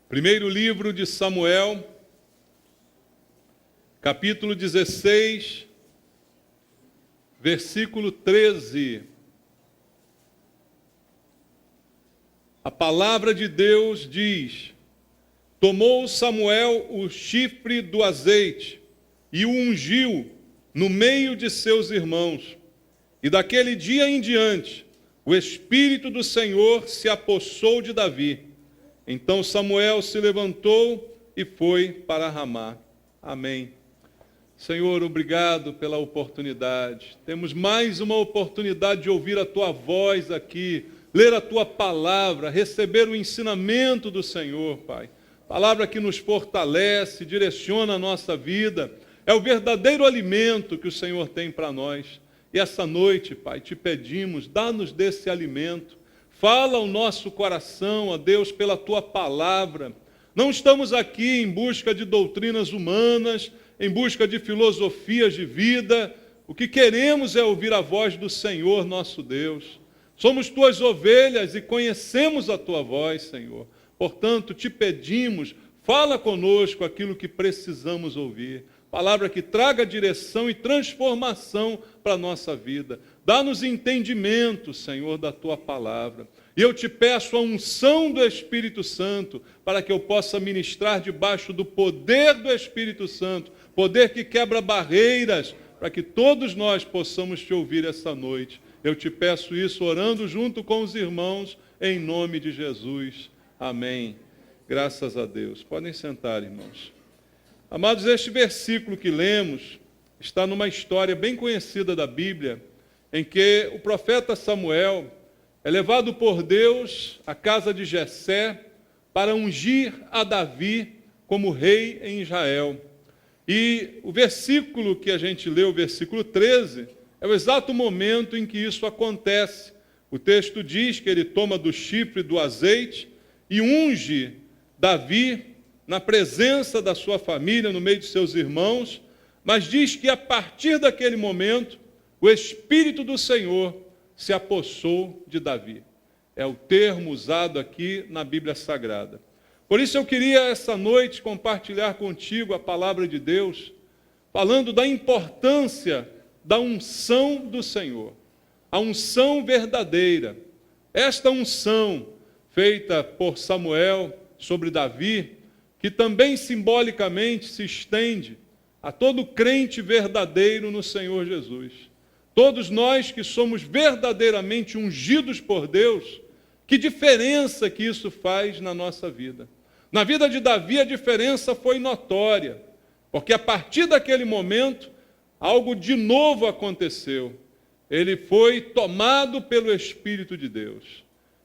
Primeiro livro de Samuel, capítulo 16, versículo 13. A palavra de Deus diz: tomou Samuel o chifre do azeite e o ungiu no meio de seus irmãos. E daquele dia em diante, o Espírito do Senhor se apossou de Davi. Então Samuel se levantou e foi para Ramá. Amém. Senhor, obrigado pela oportunidade. Temos mais uma oportunidade de ouvir a Tua voz aqui, ler a Tua palavra, receber o ensinamento do Senhor, Pai. Palavra que nos fortalece, direciona a nossa vida. É o verdadeiro alimento que o Senhor tem para nós. E essa noite, Pai, te pedimos, dá-nos desse alimento. Fala ao nosso coração, ó Deus, pela Tua palavra. Não estamos aqui em busca de doutrinas humanas, em busca de filosofias de vida. O que queremos é ouvir a voz do Senhor, nosso Deus. Somos Tuas ovelhas e conhecemos a Tua voz, Senhor. Portanto, te pedimos, fala conosco aquilo que precisamos ouvir. Palavra que traga direção e transformação para a nossa vida. Dá-nos entendimento, Senhor, da Tua palavra. E eu te peço a unção do Espírito Santo, para que eu possa ministrar debaixo do poder do Espírito Santo, poder que quebra barreiras, para que todos nós possamos te ouvir essa noite. Eu te peço isso orando junto com os irmãos, em nome de Jesus. Amém. Graças a Deus. Podem sentar, irmãos. Amados, este versículo que lemos está numa história bem conhecida da Bíblia, em que o profeta Samuel é levado por Deus à casa de Jessé para ungir a Davi como rei em Israel. E o versículo que a gente leu, o versículo 13, é o exato momento em que isso acontece. O texto diz que ele toma do chifre do azeite e unge Davi na presença da sua família, no meio de seus irmãos, mas diz que a partir daquele momento, o Espírito do Senhor se apossou de Davi. É o termo usado aqui na Bíblia Sagrada. Por isso eu queria essa noite compartilhar contigo a palavra de Deus, falando da importância da unção do Senhor, a unção verdadeira. Esta unção feita por Samuel sobre Davi, que também simbolicamente se estende a todo crente verdadeiro no Senhor Jesus. Todos nós que somos verdadeiramente ungidos por Deus, que diferença que isso faz na nossa vida? Na vida de Davi a diferença foi notória, porque a partir daquele momento, algo de novo aconteceu. Ele foi tomado pelo Espírito de Deus.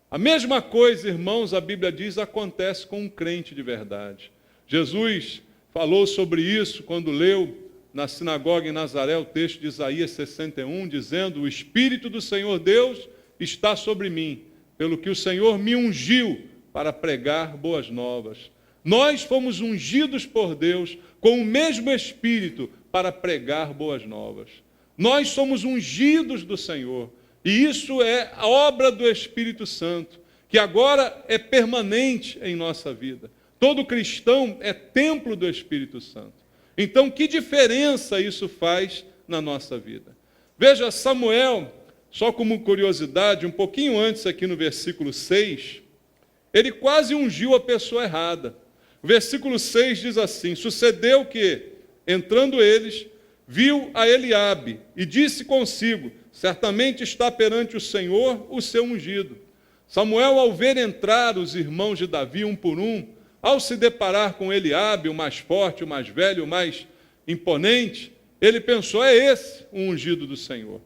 A mesma coisa, irmãos, a Bíblia diz, acontece com um crente de verdade. Jesus falou sobre isso quando leu na sinagoga em Nazaré o texto de Isaías 61, dizendo: o Espírito do Senhor Deus está sobre mim, pelo que o Senhor me ungiu para pregar boas novas. Nós fomos ungidos por Deus com o mesmo Espírito para pregar boas novas. Nós somos ungidos do Senhor. E isso é a obra do Espírito Santo, que agora é permanente em nossa vida. Todo cristão é templo do Espírito Santo. Então, que diferença isso faz na nossa vida? Veja, Samuel, só como curiosidade, um pouquinho antes aqui no versículo 6, ele quase ungiu a pessoa errada. O versículo 6 diz assim: sucedeu que, entrando eles, viu a Eliabe e disse consigo: certamente está perante o Senhor o seu ungido. Samuel, ao ver entrar os irmãos de Davi um por um, ao se deparar com Eliabe, o mais forte, o mais velho, o mais imponente, ele pensou: é esse o ungido do Senhor.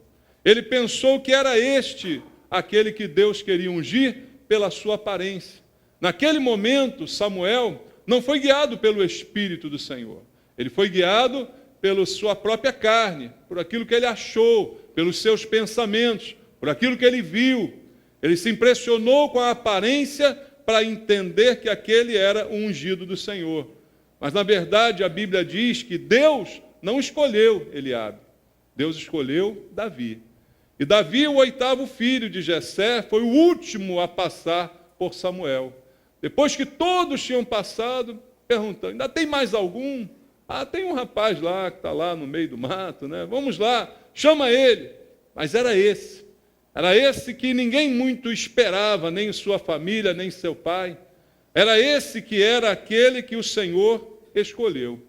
Ele pensou que era este aquele que Deus queria ungir pela sua aparência. Naquele momento, Samuel não foi guiado pelo Espírito do Senhor. Ele foi guiado pela sua própria carne, por aquilo que ele achou, pelos seus pensamentos, por aquilo que ele viu. Ele se impressionou com a aparência para entender que aquele era o ungido do Senhor. Mas, na verdade, a Bíblia diz que Deus não escolheu Eliabe. Deus escolheu Davi. E Davi, o 8º filho de Jessé, foi o último a passar por Samuel. Depois que todos tinham passado, perguntando, ainda tem mais algum? Ah, tem um rapaz lá que está lá no meio do mato, né? Vamos lá, chama ele. Mas era esse que ninguém muito esperava, nem sua família, nem seu pai. Era esse que era aquele que o Senhor escolheu.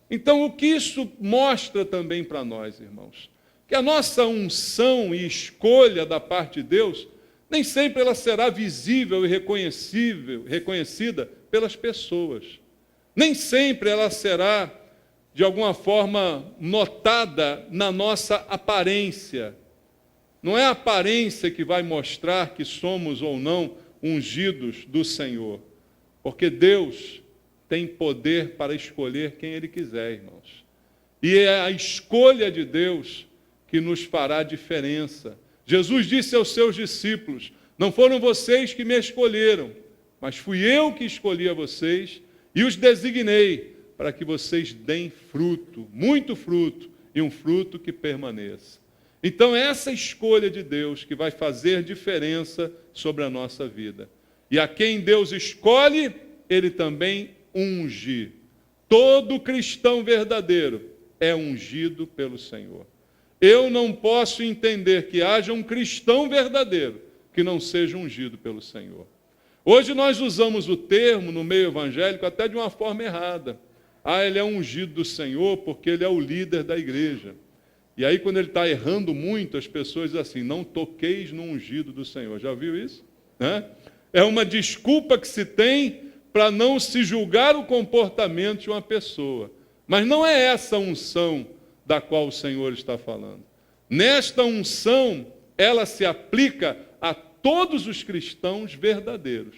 Então, o que isso mostra também para nós, irmãos? Que a nossa unção e escolha da parte de Deus, nem sempre ela será visível e reconhecida pelas pessoas. Nem sempre ela será, de alguma forma, notada na nossa aparência. Não é a aparência que vai mostrar que somos ou não ungidos do Senhor. Porque Deus tem poder para escolher quem Ele quiser, irmãos. E é a escolha de Deus que nos fará diferença. Jesus disse aos seus discípulos, não foram vocês que me escolheram, mas fui eu que escolhi a vocês e os designei para que vocês deem fruto, muito fruto, e um fruto que permaneça. Então, é essa escolha de Deus que vai fazer diferença sobre a nossa vida. E a quem Deus escolhe, Ele também unge. Todo cristão verdadeiro é ungido pelo Senhor. Eu não posso entender que haja um cristão verdadeiro que não seja ungido pelo Senhor. Hoje nós usamos o termo no meio evangélico até de uma forma errada. Ah, ele é ungido do Senhor porque ele é o líder da igreja. E aí quando ele está errando muito, as pessoas dizem assim, não toqueis no ungido do Senhor. Já viu isso? É uma desculpa que se tem para não se julgar o comportamento de uma pessoa. Mas não é essa unção da qual o Senhor está falando. Nesta unção, ela se aplica a todos os cristãos verdadeiros.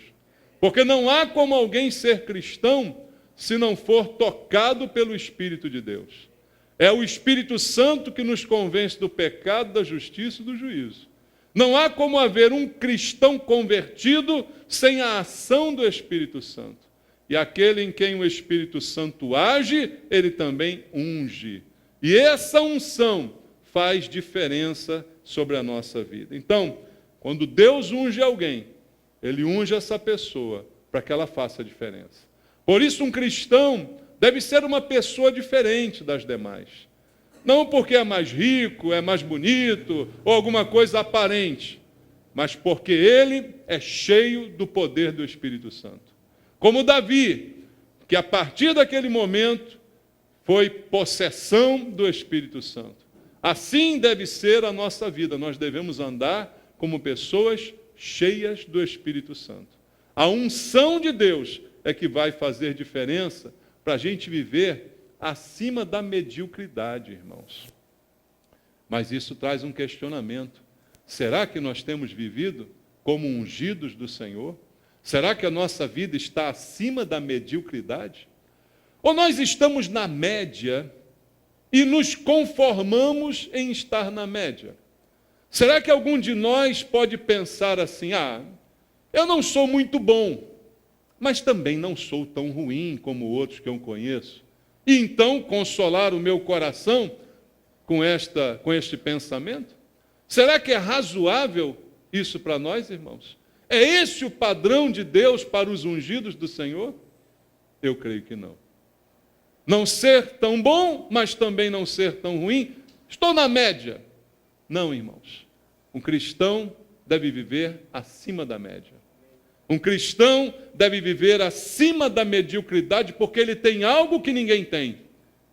Porque não há como alguém ser cristão se não for tocado pelo Espírito de Deus. É o Espírito Santo que nos convence do pecado, da justiça e do juízo. Não há como haver um cristão convertido sem a ação do Espírito Santo. E aquele em quem o Espírito Santo age, ele também unge. E essa unção faz diferença sobre a nossa vida. Então, quando Deus unge alguém, Ele unge essa pessoa para que ela faça a diferença. Por isso, um cristão deve ser uma pessoa diferente das demais. Não porque é mais rico, é mais bonito, ou alguma coisa aparente, mas porque ele é cheio do poder do Espírito Santo. Como Davi, que a partir daquele momento foi possessão do Espírito Santo. Assim deve ser a nossa vida. Nós devemos andar como pessoas cheias do Espírito Santo. A unção de Deus é que vai fazer diferença para a gente viver acima da mediocridade, irmãos. Mas isso traz um questionamento. Será que nós temos vivido como ungidos do Senhor? Será que a nossa vida está acima da mediocridade? Ou nós estamos na média e nos conformamos em estar na média? Será que algum de nós pode pensar assim, eu não sou muito bom, mas também não sou tão ruim como outros que eu conheço? E então consolar o meu coração com este pensamento? Será que é razoável isso para nós, irmãos? É esse o padrão de Deus para os ungidos do Senhor? Eu creio que não. Não ser tão bom, mas também não ser tão ruim. Estou na média. Não, irmãos. Um cristão deve viver acima da média. Um cristão deve viver acima da mediocridade porque ele tem algo que ninguém tem.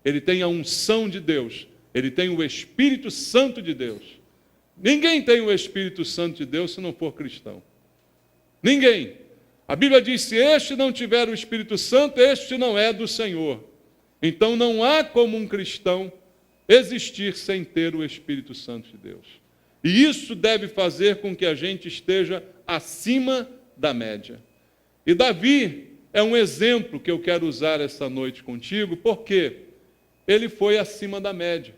Ele tem a unção de Deus. Ele tem o Espírito Santo de Deus. Ninguém tem o Espírito Santo de Deus se não for cristão. Ninguém. A Bíblia diz, se este não tiver o Espírito Santo, este não é do Senhor. Então não há como um cristão existir sem ter o Espírito Santo de Deus. E isso deve fazer com que a gente esteja acima da média. E Davi é um exemplo que eu quero usar essa noite contigo, porque ele foi acima da média.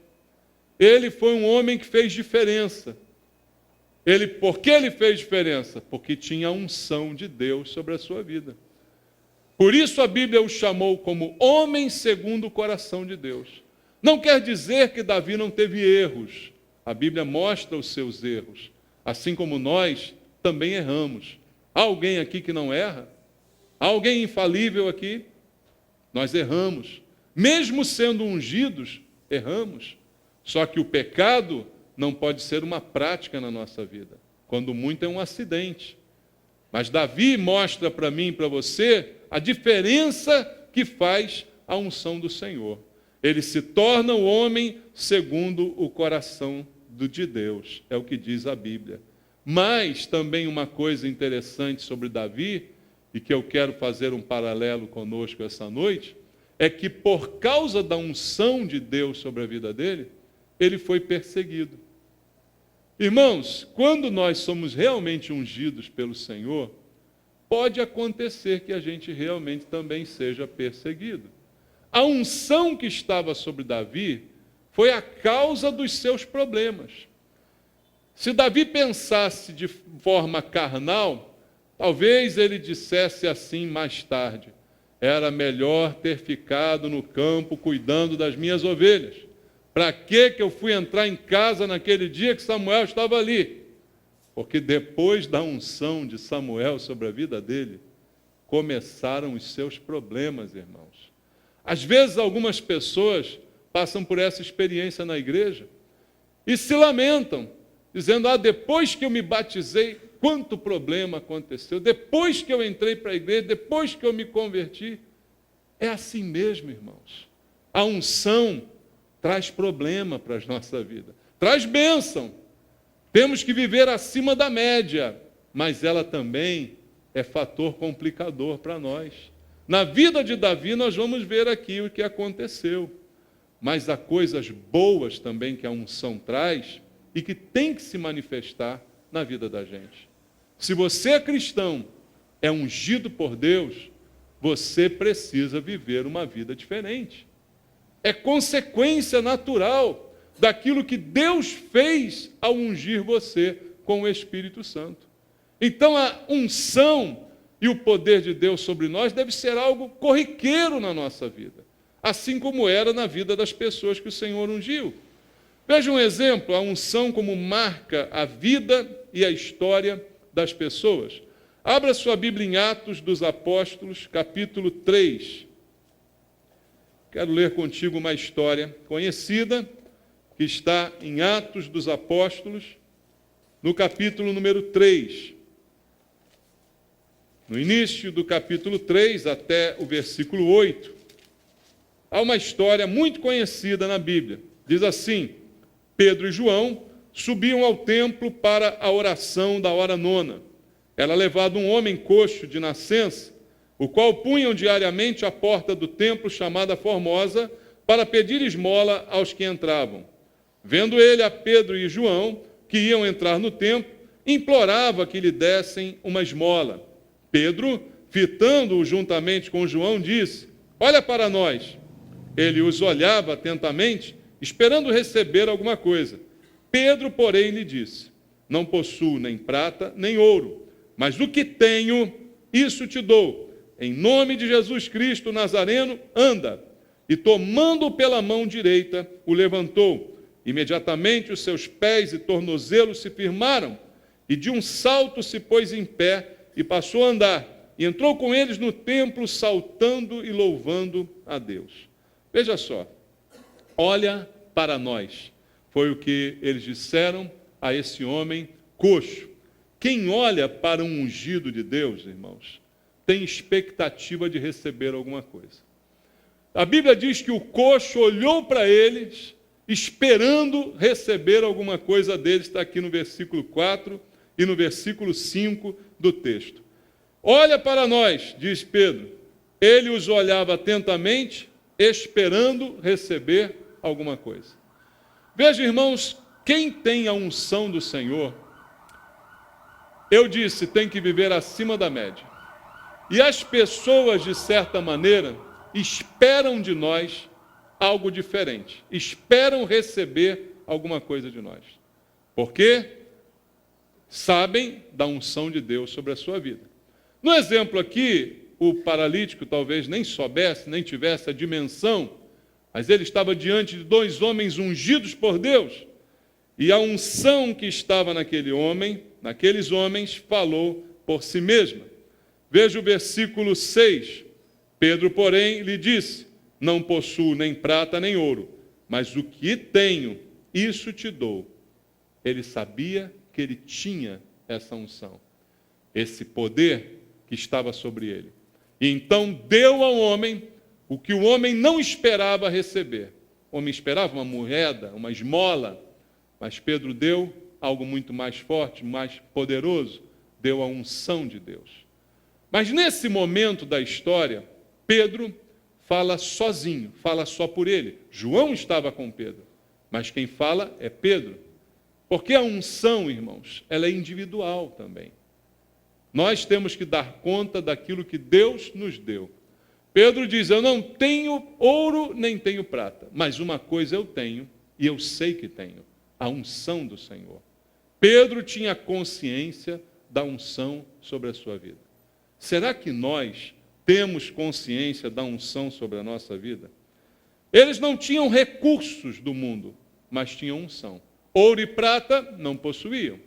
Ele foi um homem que fez diferença. Por que ele fez diferença? Porque tinha a unção de Deus sobre a sua vida. Por isso a Bíblia o chamou como homem segundo o coração de Deus. Não quer dizer que Davi não teve erros. A Bíblia mostra os seus erros. Assim como nós também erramos. Há alguém aqui que não erra? Há alguém infalível aqui? Nós erramos. Mesmo sendo ungidos, erramos. Só que o pecado não pode ser uma prática na nossa vida. Quando muito é um acidente. Mas Davi mostra para mim e para você a diferença que faz a unção do Senhor. Ele se torna o homem segundo o coração de Deus. É o que diz a Bíblia. Mas também uma coisa interessante sobre Davi, e que eu quero fazer um paralelo conosco essa noite, é que por causa da unção de Deus sobre a vida dele, ele foi perseguido. Irmãos, quando nós somos realmente ungidos pelo Senhor, pode acontecer que a gente realmente também seja perseguido. A unção que estava sobre Davi foi a causa dos seus problemas. Se Davi pensasse de forma carnal, talvez ele dissesse assim mais tarde: era melhor ter ficado no campo cuidando das minhas ovelhas. Para que eu fui entrar em casa naquele dia que Samuel estava ali? Porque depois da unção de Samuel sobre a vida dele, começaram os seus problemas, irmãos. Às vezes algumas pessoas passam por essa experiência na igreja e se lamentam, dizendo: depois que eu me batizei, quanto problema aconteceu. Depois que eu entrei para a igreja, depois que eu me converti. É assim mesmo, irmãos. A unção traz problema para a nossa vida. Traz bênção. Temos que viver acima da média, mas ela também é fator complicador para nós. Na vida de Davi, nós vamos ver aqui o que aconteceu. Mas há coisas boas também que a unção traz e que tem que se manifestar na vida da gente. Se você é cristão, é ungido por Deus, você precisa viver uma vida diferente. É consequência natural daquilo que Deus fez ao ungir você com o Espírito Santo. Então a unção e o poder de Deus sobre nós deve ser algo corriqueiro na nossa vida, assim como era na vida das pessoas que o Senhor ungiu. Veja um exemplo, a unção como marca a vida e a história das pessoas. Abra sua Bíblia em Atos dos Apóstolos, capítulo 3. Quero ler contigo uma história conhecida, que está em Atos dos Apóstolos, no capítulo número 3. No início do capítulo 3 até o versículo 8, há uma história muito conhecida na Bíblia. Diz assim: Pedro e João subiam ao templo para a oração da hora nona. Era levado um homem coxo de nascença, o qual punham diariamente à porta do templo chamada Formosa, para pedir esmola aos que entravam. Vendo ele a Pedro e João, que iam entrar no templo, implorava que lhe dessem uma esmola. Pedro, fitando-o juntamente com João, disse: olha para nós. Ele os olhava atentamente, esperando receber alguma coisa. Pedro, porém, lhe disse: não possuo nem prata, nem ouro, mas o que tenho, isso te dou. Em nome de Jesus Cristo Nazareno, anda. E tomando-o pela mão direita, o levantou. Imediatamente os seus pés e tornozelos se firmaram, e de um salto se pôs em pé e passou a andar. E entrou com eles no templo, saltando e louvando a Deus. Veja só, olha para nós. Foi o que eles disseram a esse homem coxo. Quem olha para um ungido de Deus, irmãos, tem expectativa de receber alguma coisa. A Bíblia diz que o coxo olhou para eles, esperando receber alguma coisa deles. Está aqui no versículo 4 e no versículo 5 do texto. Olha para nós, diz Pedro. Ele os olhava atentamente, esperando receber alguma coisa. Veja, irmãos, quem tem a unção do Senhor, eu disse, tem que viver acima da média. E as pessoas, de certa maneira, esperam de nós algo diferente. Esperam receber alguma coisa de nós. Porque sabem da unção de Deus sobre a sua vida. No exemplo aqui, o paralítico talvez nem soubesse, nem tivesse a dimensão, mas ele estava diante de dois homens ungidos por Deus. E a unção que estava naquele homem, naqueles homens, falou por si mesma. Veja o versículo 6. Pedro, porém, lhe disse: não possuo nem prata nem ouro, mas o que tenho, isso te dou. Ele sabia que ele tinha essa unção, esse poder que estava sobre ele. E então deu ao homem o que o homem não esperava receber. O homem esperava uma moeda, uma esmola, mas Pedro deu algo muito mais forte, mais poderoso, deu a unção de Deus. Mas nesse momento da história, Pedro fala sozinho, fala só por ele. João estava com Pedro, mas quem fala é Pedro. Porque a unção, irmãos, ela é individual também. Nós temos que dar conta daquilo que Deus nos deu. Pedro diz: eu não tenho ouro nem tenho prata, mas uma coisa eu tenho, e eu sei que tenho, a unção do Senhor. Pedro tinha consciência da unção sobre a sua vida. Será que nós temos consciência da unção sobre a nossa vida? Eles não tinham recursos do mundo, mas tinham unção. Ouro e prata não possuíam,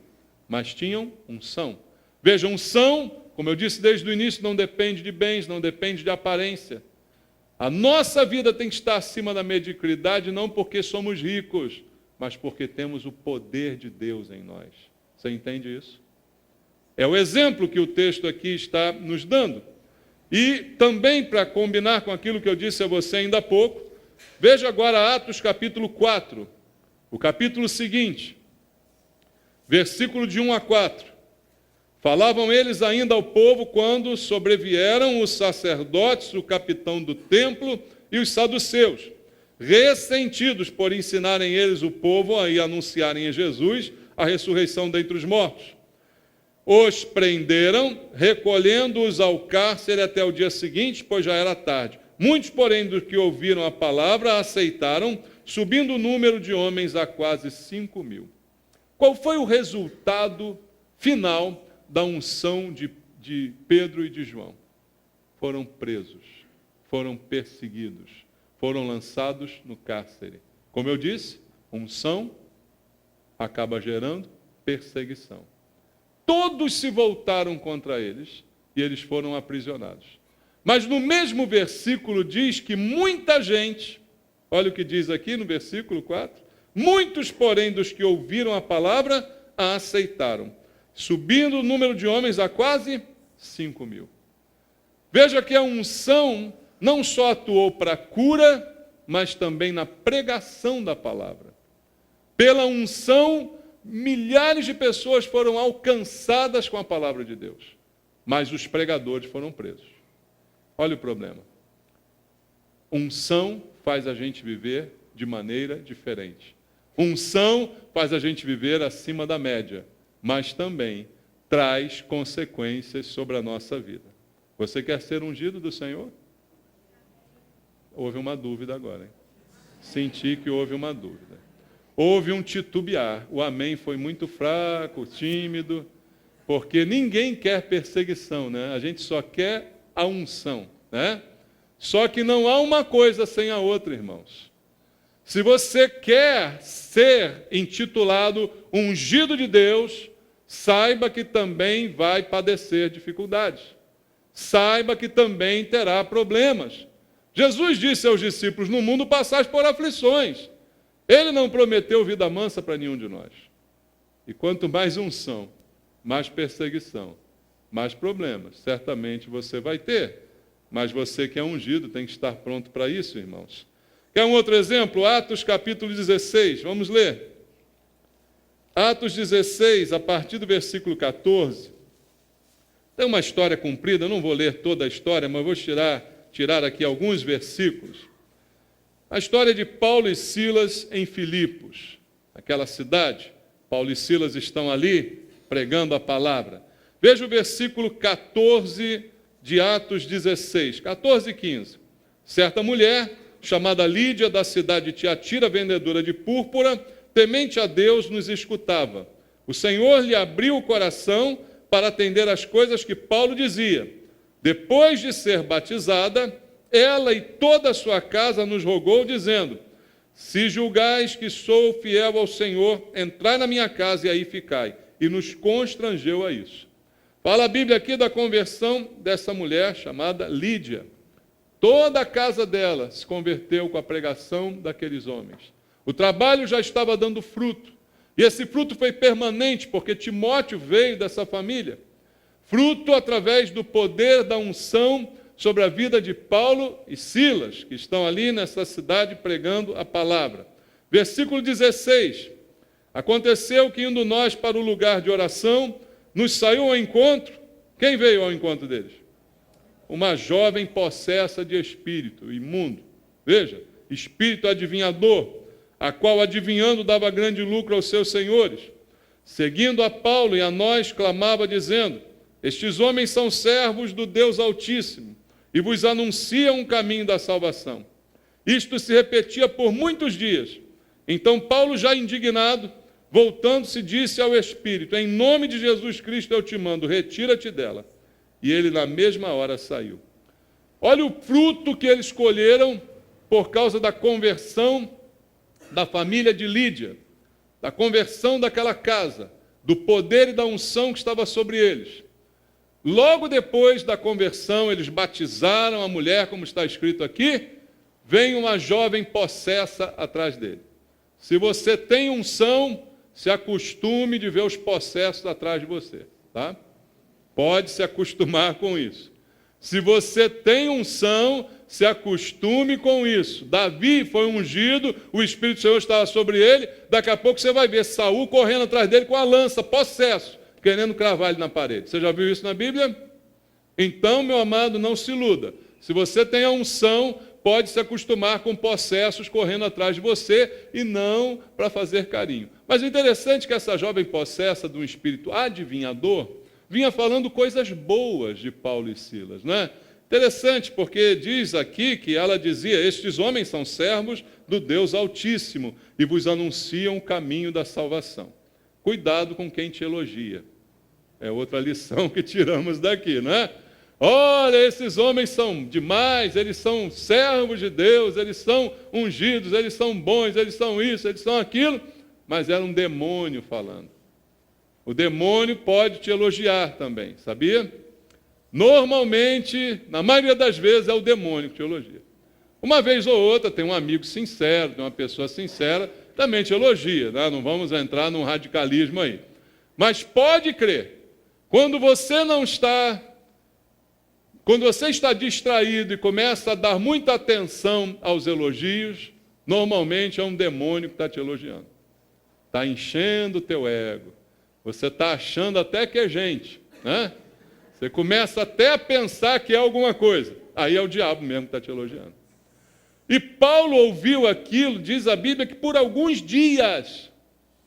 mas tinham unção. Veja, unção, como eu disse desde o início, não depende de bens, não depende de aparência. A nossa vida tem que estar acima da mediocridade, não porque somos ricos, mas porque temos o poder de Deus em nós. Você entende isso? É o exemplo que o texto aqui está nos dando. E também, para combinar com aquilo que eu disse a você ainda há pouco, veja agora Atos capítulo 4, o capítulo seguinte, versículo de 1 a 4. Falavam eles ainda ao povo quando sobrevieram os sacerdotes, o capitão do templo e os saduceus, ressentidos por ensinarem eles o povo e anunciarem a Jesus a ressurreição dentre os mortos. Os prenderam, recolhendo-os ao cárcere até o dia seguinte, pois já era tarde. Muitos, porém, dos que ouviram a palavra, a aceitaram, subindo o número de homens a quase 5.000. Qual foi o resultado final da unção de Pedro e de João? Foram presos, foram perseguidos, foram lançados no cárcere. Como eu disse, unção acaba gerando perseguição. Todos se voltaram contra eles e eles foram aprisionados. Mas no mesmo versículo diz que muita gente, olha o que diz aqui no versículo 4, muitos, porém, dos que ouviram a palavra, a aceitaram, subindo o número de homens a quase 5.000. Veja que a unção não só atuou para a cura, mas também na pregação da palavra. Pela unção, milhares de pessoas foram alcançadas com a palavra de Deus, mas os pregadores foram presos. Olha o problema. Unção faz a gente viver de maneira diferente. Unção faz a gente viver acima da média, mas também traz consequências sobre a nossa vida. Você quer ser ungido do Senhor? Houve uma dúvida agora, hein? Senti que houve uma dúvida. Houve um titubear. O amém foi muito fraco, tímido, porque ninguém quer perseguição, né? A gente só quer a unção, né? Só que não há uma coisa sem a outra, irmãos. Se você quer ser intitulado ungido de Deus, saiba que também vai padecer dificuldades. Saiba que também terá problemas. Jesus disse aos discípulos: no mundo passais por aflições. Ele não prometeu vida mansa para nenhum de nós. E quanto mais unção, mais perseguição, mais problemas, certamente você vai ter. Mas você que é ungido tem que estar pronto para isso, irmãos. Quer um outro exemplo? Atos capítulo 16, vamos ler. Atos 16, a partir do versículo 14. Tem uma história comprida, eu não vou ler toda a história, mas vou tirar aqui alguns versículos. A história de Paulo e Silas em Filipos, aquela cidade. Paulo e Silas estão ali pregando a palavra. Veja o versículo 14 de Atos 16, 14 e 15. Certa mulher, chamada Lídia, da cidade de Tiatira, vendedora de púrpura, temente a Deus, nos escutava. O Senhor lhe abriu o coração para atender às coisas que Paulo dizia. Depois de ser batizada, ela e toda a sua casa nos rogou, dizendo: se julgais que sou fiel ao Senhor, entrai na minha casa e aí ficai. E nos constrangeu a isso. Fala a Bíblia aqui da conversão dessa mulher chamada Lídia. Toda a casa dela se converteu com a pregação daqueles homens. O trabalho já estava dando fruto. E esse fruto foi permanente, porque Timóteo veio dessa família. Fruto através do poder da unção sobre a vida de Paulo e Silas, que estão ali nessa cidade pregando a palavra. Versículo 16. Aconteceu que, indo nós para o lugar de oração, nos saiu ao encontro. Quem veio ao encontro deles? Uma jovem possessa de espírito imundo. Veja, espírito adivinhador, a qual adivinhando dava grande lucro aos seus senhores. Seguindo a Paulo e a nós, clamava dizendo: estes homens são servos do Deus Altíssimo e vos anunciam o caminho da salvação. Isto se repetia por muitos dias. Então Paulo, já indignado, voltando-se, disse ao Espírito: em nome de Jesus Cristo eu te mando, retira-te dela. E ele na mesma hora saiu. Olha o fruto que eles colheram por causa da conversão da família de Lídia, da conversão daquela casa, do poder e da unção que estava sobre eles. Logo depois da conversão, eles batizaram a mulher, como está escrito aqui, vem uma jovem possessa atrás dele. Se você tem unção, se acostume de ver os possessos atrás de você, tá? Pode se acostumar com isso. Se você tem unção, se acostume com isso. Davi foi ungido, o Espírito do Senhor estava sobre ele, daqui a pouco você vai ver Saul correndo atrás dele com a lança, possesso, querendo cravar ele na parede. Você já viu isso na Bíblia? Então, meu amado, não se iluda. Se você tem a unção, pode se acostumar com possessos correndo atrás de você e não para fazer carinho. Mas o interessante é que essa jovem possessa de um espírito adivinhador vinha falando coisas boas de Paulo e Silas, não é? Interessante, porque diz aqui que ela dizia: estes homens são servos do Deus Altíssimo e vos anunciam o caminho da salvação. Cuidado com quem te elogia. É outra lição que tiramos daqui, não é? Olha, esses homens são demais, eles são servos de Deus, eles são ungidos, eles são bons, eles são isso, eles são aquilo, mas era um demônio falando. O demônio pode te elogiar também, sabia? Normalmente, na maioria das vezes, é o demônio que te elogia. Uma vez ou outra, tem um amigo sincero, tem uma pessoa sincera, também te elogia, né? Não vamos entrar num radicalismo aí. Mas pode crer, quando você está distraído e começa a dar muita atenção aos elogios, normalmente é um demônio que está te elogiando. Está enchendo o teu ego. Você está achando até que é gente, né? Você começa até a pensar que é alguma coisa. Aí é o diabo mesmo que está te elogiando. E Paulo ouviu aquilo, diz a Bíblia, que por alguns dias,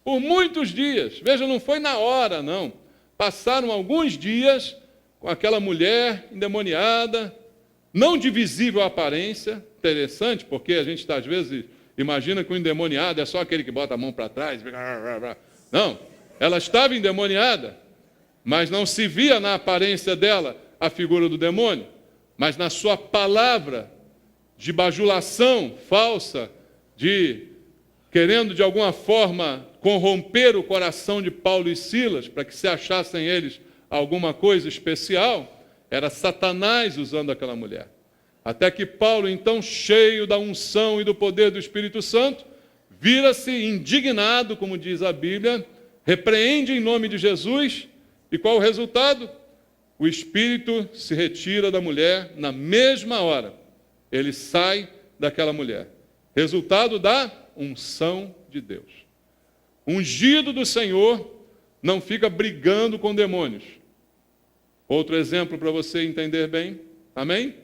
por muitos dias, veja, não foi na hora, não. Passaram alguns dias com aquela mulher endemoniada, não de visível aparência. Interessante, porque a gente está, às vezes, imagina que o endemoniado é só aquele que bota a mão para trás. Não, ela estava endemoniada, mas não se via na aparência dela a figura do demônio, mas na sua palavra de bajulação falsa, querendo de alguma forma corromper o coração de Paulo e Silas, para que se achassem eles alguma coisa especial, era Satanás usando aquela mulher. Até que Paulo, então, cheio da unção e do poder do Espírito Santo, vira-se indignado, como diz a Bíblia, repreende em nome de Jesus, e qual o resultado? O espírito se retira da mulher na mesma hora. Ele sai daquela mulher. Resultado da unção de Deus. Ungido do Senhor não fica brigando com demônios. Outro exemplo para você entender bem. Amém?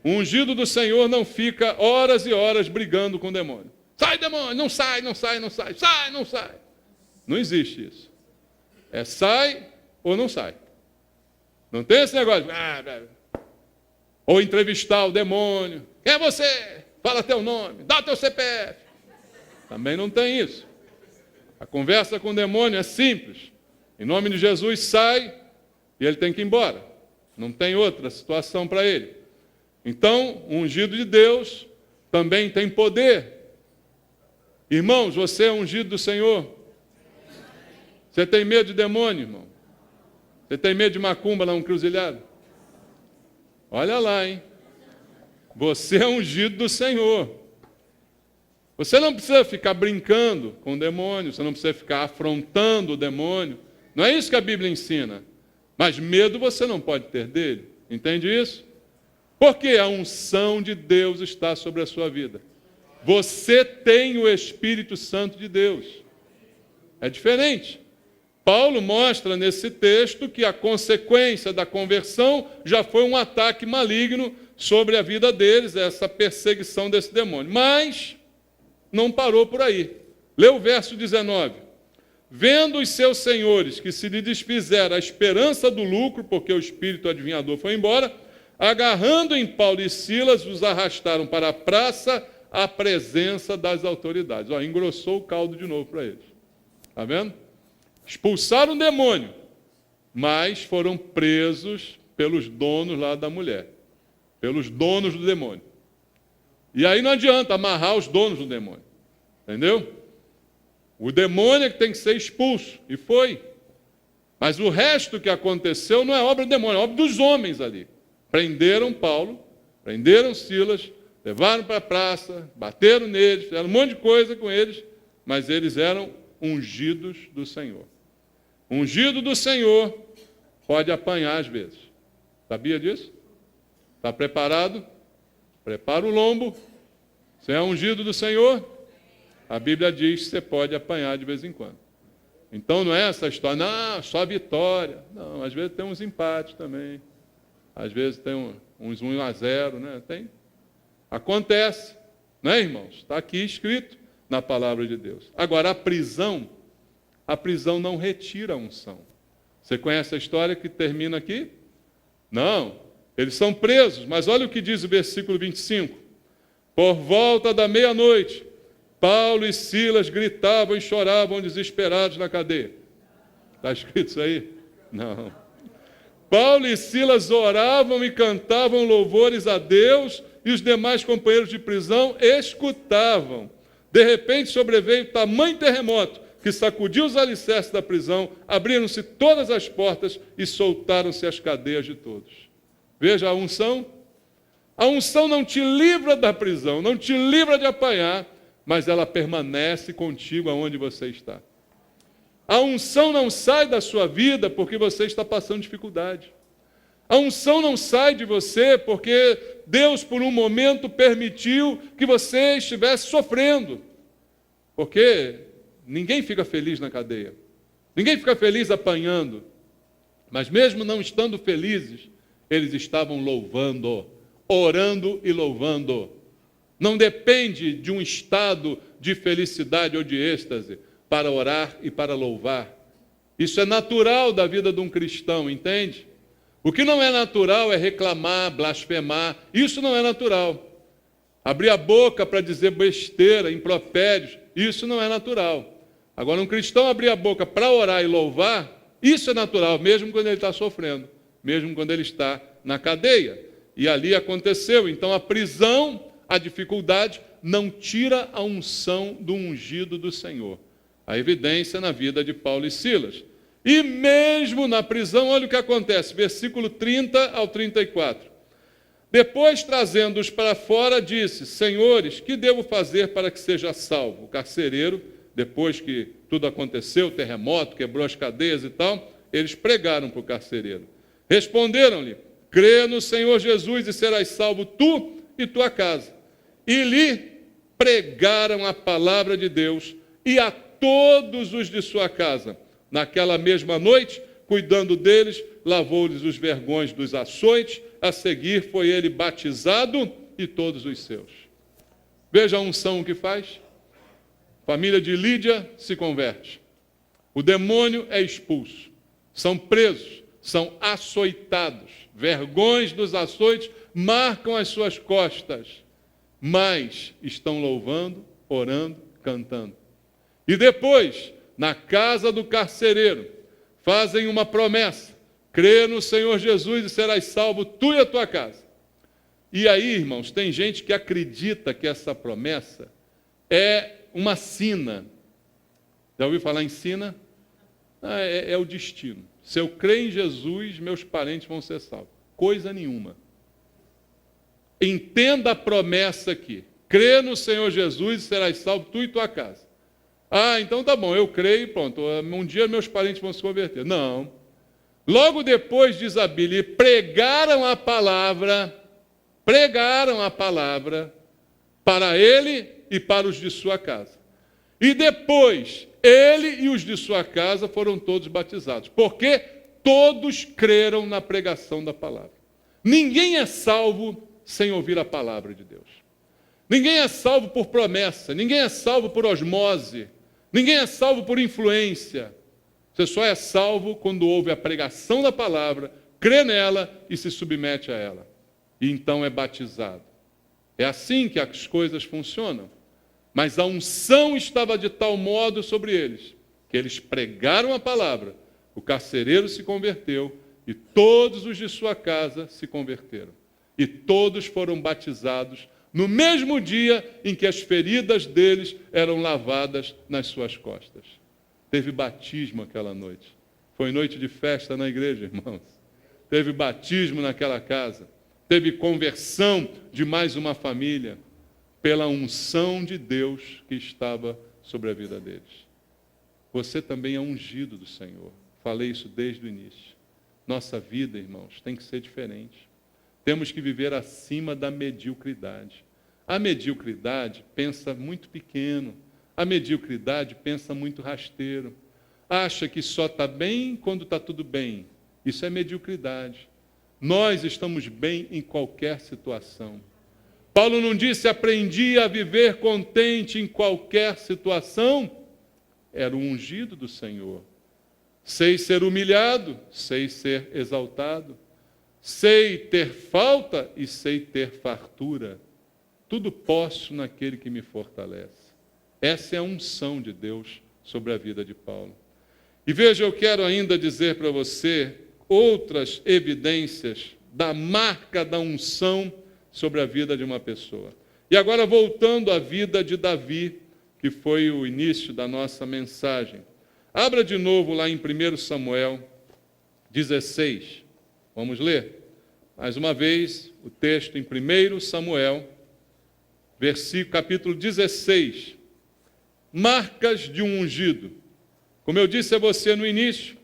O ungido do Senhor não fica horas e horas brigando com demônio. Sai, demônio! Não sai, não sai, não sai. Sai, não sai. Não existe isso. É sai ou não sai. Não tem esse negócio. Ou entrevistar o demônio. Quem é você? Fala teu nome. Dá teu CPF. Também não tem isso. A conversa com o demônio é simples. Em nome de Jesus, sai e ele tem que ir embora. Não tem outra situação para ele. Então, o ungido de Deus também tem poder. Irmãos, você é ungido do Senhor. Você tem medo de demônio, irmão? Você tem medo de macumba na encruzilhada? Olha lá, hein? Você é ungido do Senhor. Você não precisa ficar brincando com o demônio, você não precisa ficar afrontando o demônio. Não é isso que a Bíblia ensina. Mas medo você não pode ter dele. Entende isso? Porque a unção de Deus está sobre a sua vida. Você tem o Espírito Santo de Deus. É diferente. Paulo mostra nesse texto que a consequência da conversão já foi um ataque maligno sobre a vida deles, essa perseguição desse demônio. Mas não parou por aí. Lê o verso 19. Vendo os seus senhores que se lhe desfizeram a esperança do lucro, porque o espírito adivinhador foi embora, agarrando em Paulo e Silas, os arrastaram para a praça à presença das autoridades. Ó, engrossou o caldo de novo para eles. Está vendo? Expulsaram o demônio, mas foram presos pelos donos lá da mulher, pelos donos do demônio. E aí não adianta amarrar os donos do demônio, entendeu? O demônio é que tem que ser expulso, e foi. Mas o resto que aconteceu não é obra do demônio, é obra dos homens ali. Prenderam Paulo, prenderam Silas, levaram para a praça, bateram neles, fizeram um monte de coisa com eles, mas eles eram ungidos do Senhor. Ungido do Senhor pode apanhar às vezes. Sabia disso? Está preparado? Prepara o lombo. Você é ungido do Senhor? A Bíblia diz que você pode apanhar de vez em quando. Então não é essa história, não, só vitória. Não, às vezes tem uns empates também. Às vezes tem uns 1-0, né? Tem. Acontece, né, irmãos? Está aqui escrito na palavra de Deus. Agora, a prisão não retira a unção. Você conhece a história que termina aqui? Não. Eles são presos, mas olha o que diz o versículo 25. Por volta da meia-noite, Paulo e Silas gritavam e choravam desesperados na cadeia. Está escrito isso aí? Não. Paulo e Silas oravam e cantavam louvores a Deus e os demais companheiros de prisão escutavam. De repente sobreveio tamanho terremoto que sacudiu os alicerces da prisão, abriram-se todas as portas e soltaram-se as cadeias de todos. Veja a unção. A unção não te livra da prisão, não te livra de apanhar, mas ela permanece contigo aonde você está. A unção não sai da sua vida porque você está passando dificuldade. A unção não sai de você porque Deus, por um momento, permitiu que você estivesse sofrendo. Porque ninguém fica feliz na cadeia. Ninguém fica feliz apanhando. Mas mesmo não estando felizes, eles estavam louvando, orando e louvando. Não depende de um estado de felicidade ou de êxtase para orar e para louvar. Isso é natural da vida de um cristão, entende? O que não é natural é reclamar, blasfemar. Isso não é natural. Abrir a boca para dizer besteira, impropérios, isso não é natural. Agora, um cristão abrir a boca para orar e louvar, isso é natural, mesmo quando ele está sofrendo, mesmo quando ele está na cadeia. E ali aconteceu. Então, a prisão, a dificuldade, não tira a unção do ungido do Senhor. A evidência na vida de Paulo e Silas. E mesmo na prisão, olha o que acontece, versículo 30 ao 34. Depois, trazendo-os para fora, disse: Senhores, que devo fazer para que seja salvo? O carcereiro, depois que tudo aconteceu, terremoto, quebrou as cadeias e tal, eles pregaram para o carcereiro. Responderam-lhe: crê no Senhor Jesus e serás salvo tu e tua casa. E lhe pregaram a palavra de Deus e a todos os de sua casa. Naquela mesma noite, cuidando deles, lavou-lhes os vergões dos açoites. A seguir foi ele batizado e todos os seus. Veja a unção que faz. A família de Lídia se converte. O demônio é expulso. São presos, são açoitados. Vergões dos açoites marcam as suas costas. Mas estão louvando, orando, cantando. E depois, na casa do carcereiro, fazem uma promessa: crê no Senhor Jesus e serás salvo tu e a tua casa. E aí, irmãos, tem gente que acredita que essa promessa é uma sina. Já ouviu falar em sina? É o destino. Se eu crer em Jesus, meus parentes vão ser salvos. Coisa nenhuma. Entenda a promessa aqui. Crê no Senhor Jesus e serás salvo tu e tua casa. Então tá bom, eu creio e pronto. Um dia meus parentes vão se converter. Não. Logo depois, diz a Bíblia, pregaram a palavra para ele e para os de sua casa. E depois, ele e os de sua casa foram todos batizados. Porque todos creram na pregação da palavra. Ninguém é salvo sem ouvir a palavra de Deus. Ninguém é salvo por promessa, ninguém é salvo por osmose, ninguém é salvo por influência. Você só é salvo quando ouve a pregação da palavra, crê nela e se submete a ela. E então é batizado. É assim que as coisas funcionam. Mas a unção estava de tal modo sobre eles, que eles pregaram a palavra, o carcereiro se converteu e todos os de sua casa se converteram. E todos foram batizados no mesmo dia em que as feridas deles eram lavadas nas suas costas. Teve batismo aquela noite. Foi noite de festa na igreja, irmãos. Teve batismo naquela casa. Teve conversão de mais uma família pela unção de Deus que estava sobre a vida deles. Você também é ungido do Senhor. Falei isso desde o início. Nossa vida, irmãos, tem que ser diferente. Temos que viver acima da mediocridade. A mediocridade pensa muito pequeno. A mediocridade pensa muito rasteiro. Acha que só está bem quando está tudo bem. Isso é mediocridade. Nós estamos bem em qualquer situação. Paulo não disse, aprendi a viver contente em qualquer situação. Era o ungido do Senhor. Sei ser humilhado, sei ser exaltado. Sei ter falta e sei ter fartura. Tudo posso naquele que me fortalece. Essa é a unção de Deus sobre a vida de Paulo. E veja, eu quero ainda dizer para você outras evidências da marca da unção sobre a vida de uma pessoa. E agora voltando à vida de Davi, que foi o início da nossa mensagem. Abra de novo lá em 1 Samuel 16. Vamos ler? Mais uma vez, o texto em 1 Samuel, capítulo 16. Marcas de um ungido. Como eu disse a você no início,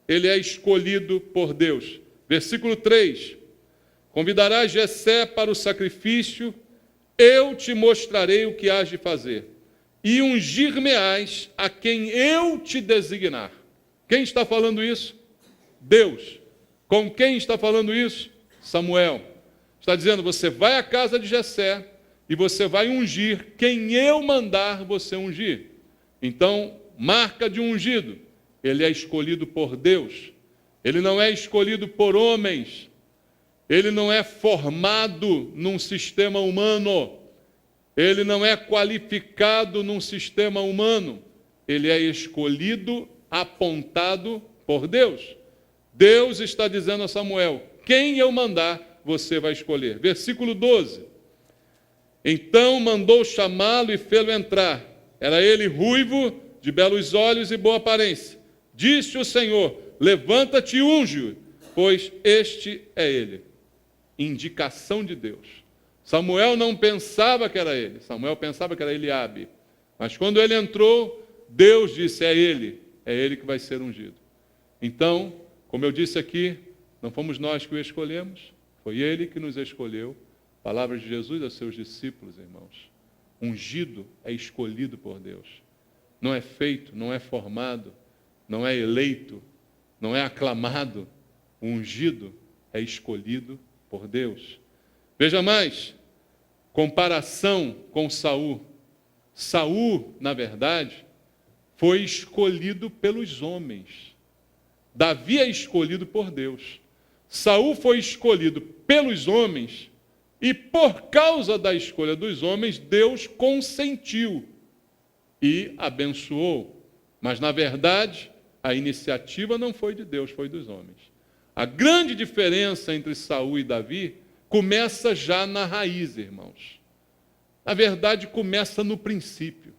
ele é escolhido por Deus. Versículo 3. Convidarás Jessé para o sacrifício, eu te mostrarei o que hás de fazer. E ungir-me-ás a quem eu te designar. Quem está falando isso? Deus. Com quem está falando isso? Samuel. Está dizendo, você vai à casa de Jessé e você vai ungir quem eu mandar você ungir. Então, marca de um ungido. Ele é escolhido por Deus. Ele não é escolhido por homens. Ele não é formado num sistema humano. Ele não é qualificado num sistema humano. Ele é escolhido, apontado por Deus. Deus está dizendo a Samuel, quem eu mandar, você vai escolher. Versículo 12. Então mandou chamá-lo e fê-lo entrar. Era ele ruivo, de belos olhos e boa aparência. Disse o Senhor, levanta-te e unge-o, pois este é ele. Indicação de Deus. Samuel não pensava que era ele. Samuel pensava que era Eliabe. Mas quando ele entrou, Deus disse, é ele que vai ser ungido. Então, como eu disse aqui, não fomos nós que o escolhemos, foi ele que nos escolheu. Palavras de Jesus aos seus discípulos, irmãos. Ungido é escolhido por Deus. Não é feito, não é formado, não é eleito, não é aclamado. O ungido é escolhido por Deus. Veja mais, comparação com Saul. Saul, na verdade, foi escolhido pelos homens. Davi é escolhido por Deus. Saul foi escolhido pelos homens e por causa da escolha dos homens, Deus consentiu e abençoou. Mas, na verdade, a iniciativa não foi de Deus, foi dos homens. A grande diferença entre Saul e Davi começa já na raiz, irmãos. Na verdade, começa no princípio.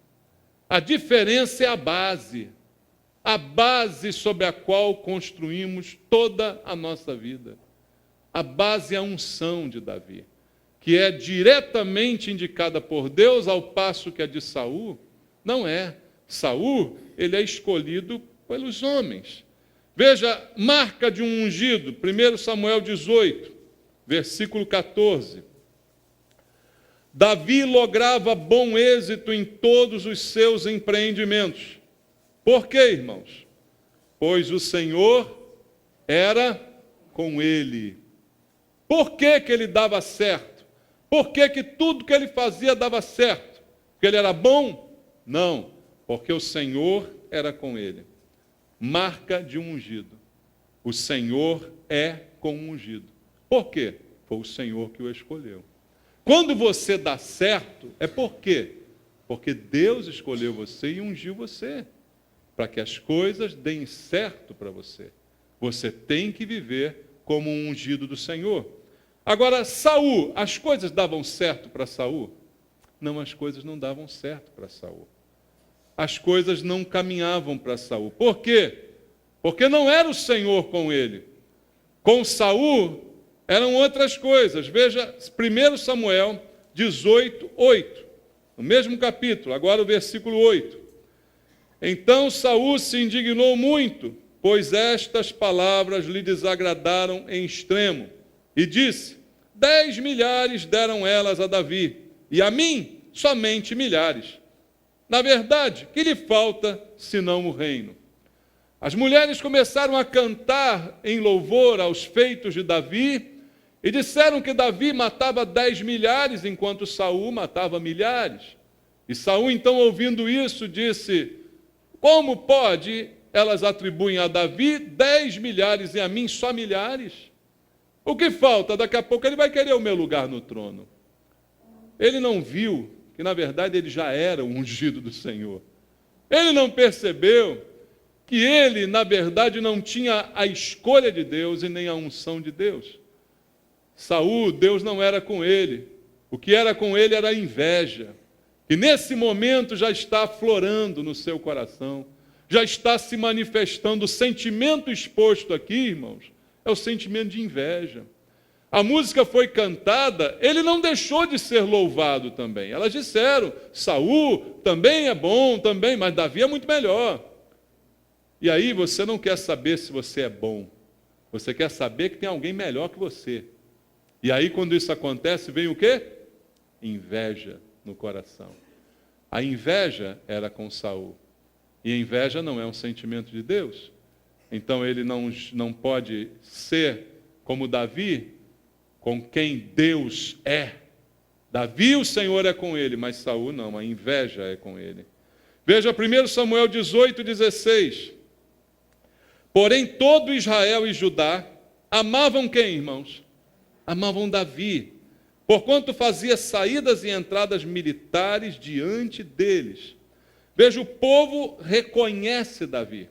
A diferença é a base. a base sobre a qual construímos toda a nossa vida. A base é a unção de Davi, que é diretamente indicada por Deus, ao passo que a de Saul não é. Saul, ele é escolhido pelos homens. Veja, marca de um ungido, 1 Samuel 18, versículo 14. Davi lograva bom êxito em todos os seus empreendimentos. Por quê, irmãos? Pois o Senhor era com ele. Por que que ele dava certo? Por que que tudo que ele fazia dava certo? Porque ele era bom? Não, porque o Senhor era com ele. Marca de um ungido. O Senhor é com o ungido. Por quê? Foi o Senhor que o escolheu. Quando você dá certo, é por quê? Porque Deus escolheu você e ungiu você, para que as coisas deem certo para você. Você tem que viver como um ungido do Senhor. Agora, Saul, as coisas davam certo para Saul? Não, as coisas não davam certo para Saul. As coisas não caminhavam para Saul. Por quê? Porque não era o Senhor com ele. Com Saul eram outras coisas. Veja 1 Samuel 18, 8. No mesmo capítulo, agora o versículo 8. Então Saul se indignou muito, pois estas palavras lhe desagradaram em extremo. E disse: 10 milhares deram elas a Davi, e a mim somente milhares. Na verdade, que lhe falta senão o reino? As mulheres começaram a cantar em louvor aos feitos de Davi, e disseram que Davi matava 10 milhares, enquanto Saul matava milhares. E Saul, então, ouvindo isso, disse: como pode elas atribuem a Davi 10 milhares e a mim só milhares? O que falta? Daqui a pouco ele vai querer o meu lugar no trono. Ele não viu que, na verdade, ele já era o ungido do Senhor. Ele não percebeu que ele, na verdade, não tinha a escolha de Deus e nem a unção de Deus. Saul, Deus não era com ele. O que era com ele era a inveja, que nesse momento já está aflorando no seu coração, já está se manifestando. O sentimento exposto aqui, irmãos, é o sentimento de inveja. A música foi cantada, ele não deixou de ser louvado também. Elas disseram: Saul também é bom, também, mas Davi é muito melhor. E aí você não quer saber se você é bom, você quer saber que tem alguém melhor que você. E aí, quando isso acontece, vem o quê? Inveja no coração. A inveja era com Saul. E a inveja não é um sentimento de Deus. Então ele não pode ser como Davi, com quem Deus é. Davi, o Senhor é com ele, mas Saul não, a inveja é com ele. Veja 1 Samuel 18, 16. Porém, todo Israel e Judá amavam quem, irmãos? Amavam Davi, porquanto fazia saídas e entradas militares diante deles. Veja, o povo reconhece Davi.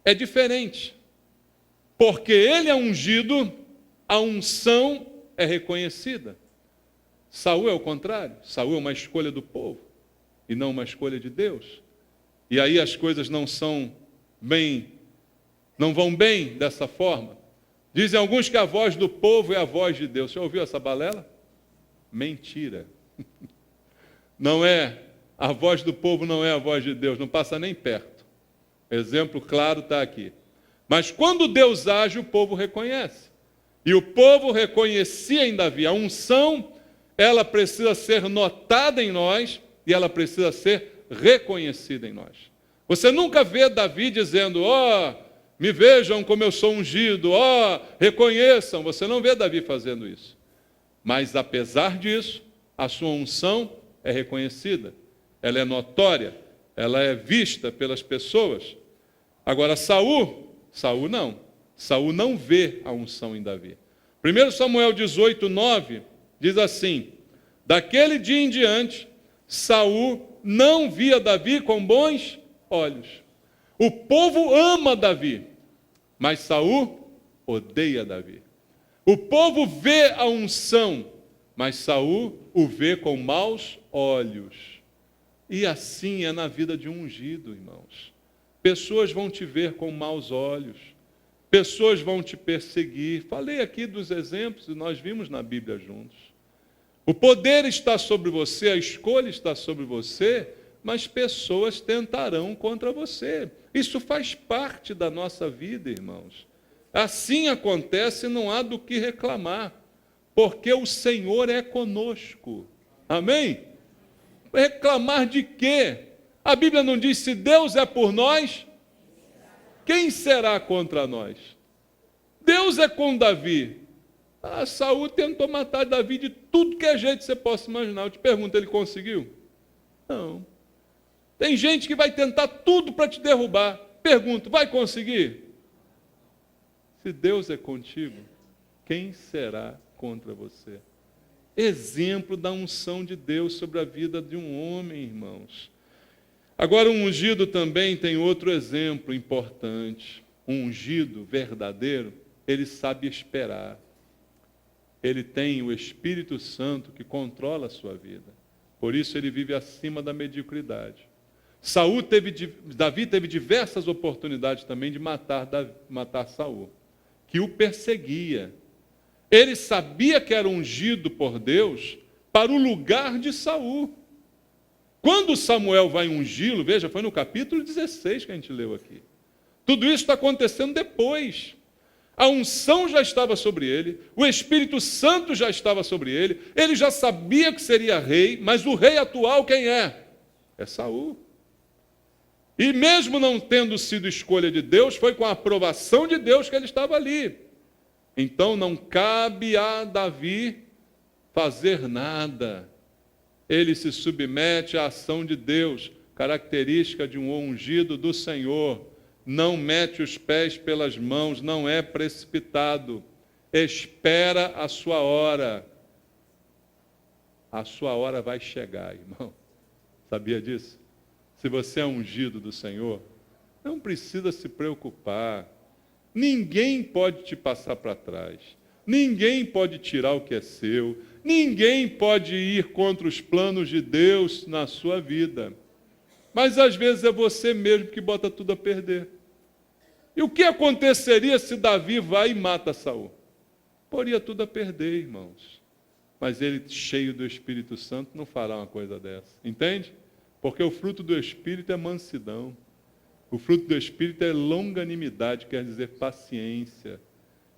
É diferente, porque ele é ungido, a unção é reconhecida. Saul é o contrário. Saul é uma escolha do povo e não uma escolha de Deus. E aí as coisas não vão bem dessa forma. Dizem alguns que a voz do povo é a voz de Deus. Você ouviu essa balela? Mentira. Não é, a voz do povo não é a voz de Deus, não passa nem perto. Exemplo claro está aqui. Mas quando Deus age, o povo reconhece. E o povo reconhecia em Davi. A unção, ela precisa ser notada em nós e ela precisa ser reconhecida em nós. Você nunca vê Davi dizendo: me vejam como eu sou ungido, reconheçam. Você não vê Davi fazendo isso. Mas, apesar disso, a sua unção é reconhecida, ela é notória, ela é vista pelas pessoas. Agora, Saul não. Saul não vê a unção em Davi. 1 Samuel 18, 9, diz assim: daquele dia em diante, Saul não via Davi com bons olhos. O povo ama Davi, mas Saul odeia Davi. O povo vê a unção, mas Saul o vê com maus olhos. E assim é na vida de um ungido, irmãos. pessoas vão te ver com maus olhos, pessoas vão te perseguir. Falei aqui dos exemplos e nós vimos na Bíblia juntos. O poder está sobre você, a escolha está sobre você, mas pessoas tentarão contra você. Isso faz parte da nossa vida, irmãos. Assim acontece, não há do que reclamar, porque o Senhor é conosco. Amém? Reclamar de quê? A Bíblia não diz: se Deus é por nós, quem será contra nós? Deus é com Davi. Saul tentou matar Davi de tudo que é jeito que você possa imaginar. Eu te pergunto, ele conseguiu? Não. Tem gente que vai tentar tudo para te derrubar. Pergunto, vai conseguir? Se Deus é contigo, quem será contra você? Exemplo da unção de Deus sobre a vida de um homem, irmãos. Agora, um ungido também tem outro exemplo importante. Um ungido verdadeiro, ele sabe esperar. Ele tem o Espírito Santo que controla a sua vida. Por isso ele vive acima da mediocridade. Davi teve diversas oportunidades também de matar Saul, que o perseguia. Ele sabia que era ungido por Deus para o lugar de Saul. Quando Samuel vai ungí-lo, veja, foi no capítulo 16 que a gente leu aqui. Tudo isso está acontecendo depois. A unção já estava sobre ele, o Espírito Santo já estava sobre ele já sabia que seria rei, mas o rei atual quem é? É Saul. E mesmo não tendo sido escolha de Deus, foi com a aprovação de Deus que ele estava ali. Então não cabe a Davi fazer nada. Ele se submete à ação de Deus, característica de um ungido do Senhor. Não mete os pés pelas mãos, não é precipitado. Espera a sua hora. A sua hora vai chegar, irmão. Sabia disso? Se você é ungido do Senhor, não precisa se preocupar. Ninguém pode te passar para trás. Ninguém pode tirar o que é seu. Ninguém pode ir contra os planos de Deus na sua vida. Mas às vezes é você mesmo que bota tudo a perder. E o que aconteceria se Davi vai e mata Saul? Poria tudo a perder, irmãos. Mas ele, cheio do Espírito Santo, não fará uma coisa dessa. Entende? Porque o fruto do Espírito é mansidão. O fruto do Espírito é longanimidade, quer dizer paciência.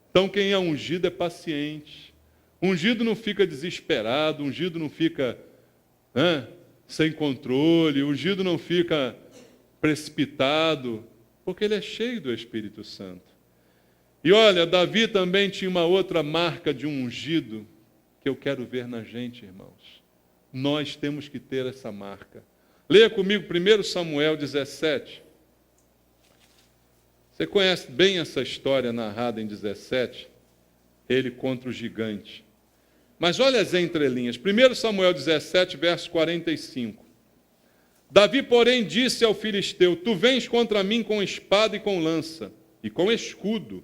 Então quem é ungido é paciente. Ungido não fica desesperado, ungido não fica sem controle, ungido não fica precipitado, porque ele é cheio do Espírito Santo. E olha, Davi também tinha uma outra marca de um ungido que eu quero ver na gente, irmãos. Nós temos que ter essa marca. Leia comigo 1 Samuel 17. Você conhece bem essa história narrada em 17? Ele contra o gigante. Mas olha as entrelinhas. 1 Samuel 17, verso 45. Davi, porém, disse ao filisteu: tu vens contra mim com espada e com lança, e com escudo.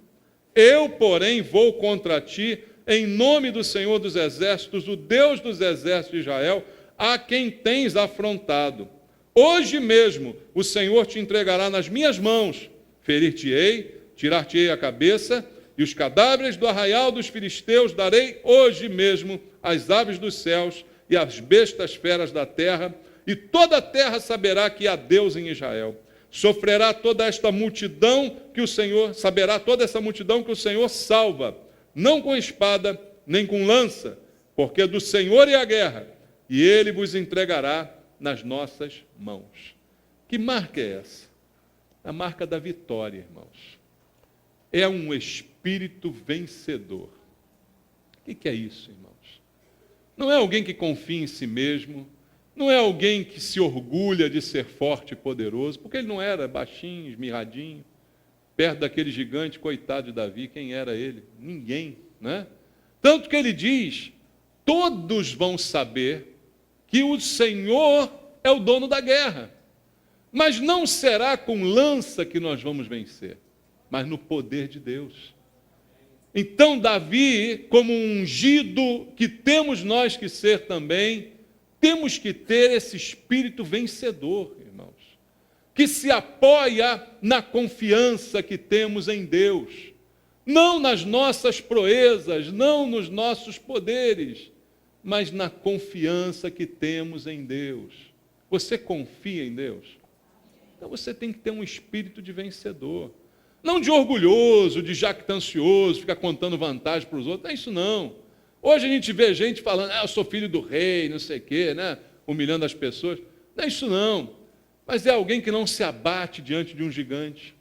Eu, porém, vou contra ti em nome do Senhor dos Exércitos, o Deus dos exércitos de Israel, a quem tens afrontado. Hoje mesmo o Senhor te entregará nas minhas mãos. Ferir-te-ei, tirar-te-ei a cabeça, e os cadáveres do arraial dos filisteus darei hoje mesmo às aves dos céus e às bestas feras da terra, e toda a terra saberá que há Deus em Israel. Sofrerá toda esta multidão que o Senhor, saberá toda essa multidão que o Senhor salva, não com espada, nem com lança, porque do Senhor é a guerra, e ele vos entregará nas nossas mãos. Que marca é essa? A marca da vitória, irmãos. É um espírito vencedor. O que é isso, irmãos? Não é alguém que confia em si mesmo, não é alguém que se orgulha de ser forte e poderoso, porque ele não era baixinho, esmirradinho, perto daquele gigante, coitado de Davi. Quem era ele? Ninguém, né? Tanto que ele diz: todos vão saber que o Senhor é o dono da guerra. Mas não será com lança que nós vamos vencer, mas no poder de Deus. Então Davi, como um ungido que temos nós que ser também, temos que ter esse espírito vencedor, irmãos. que se apoia na confiança que temos em Deus, não nas nossas proezas, não nos nossos poderes, mas na confiança que temos em Deus. Você confia em Deus? Então você tem que ter um espírito de vencedor. Não de orgulhoso, de jactancioso, ficar contando vantagem para os outros. Não é isso não. Hoje a gente vê gente falando, eu sou filho do rei, não sei o quê, né? Humilhando as pessoas. Não é isso não. Mas é alguém que não se abate diante de um gigante.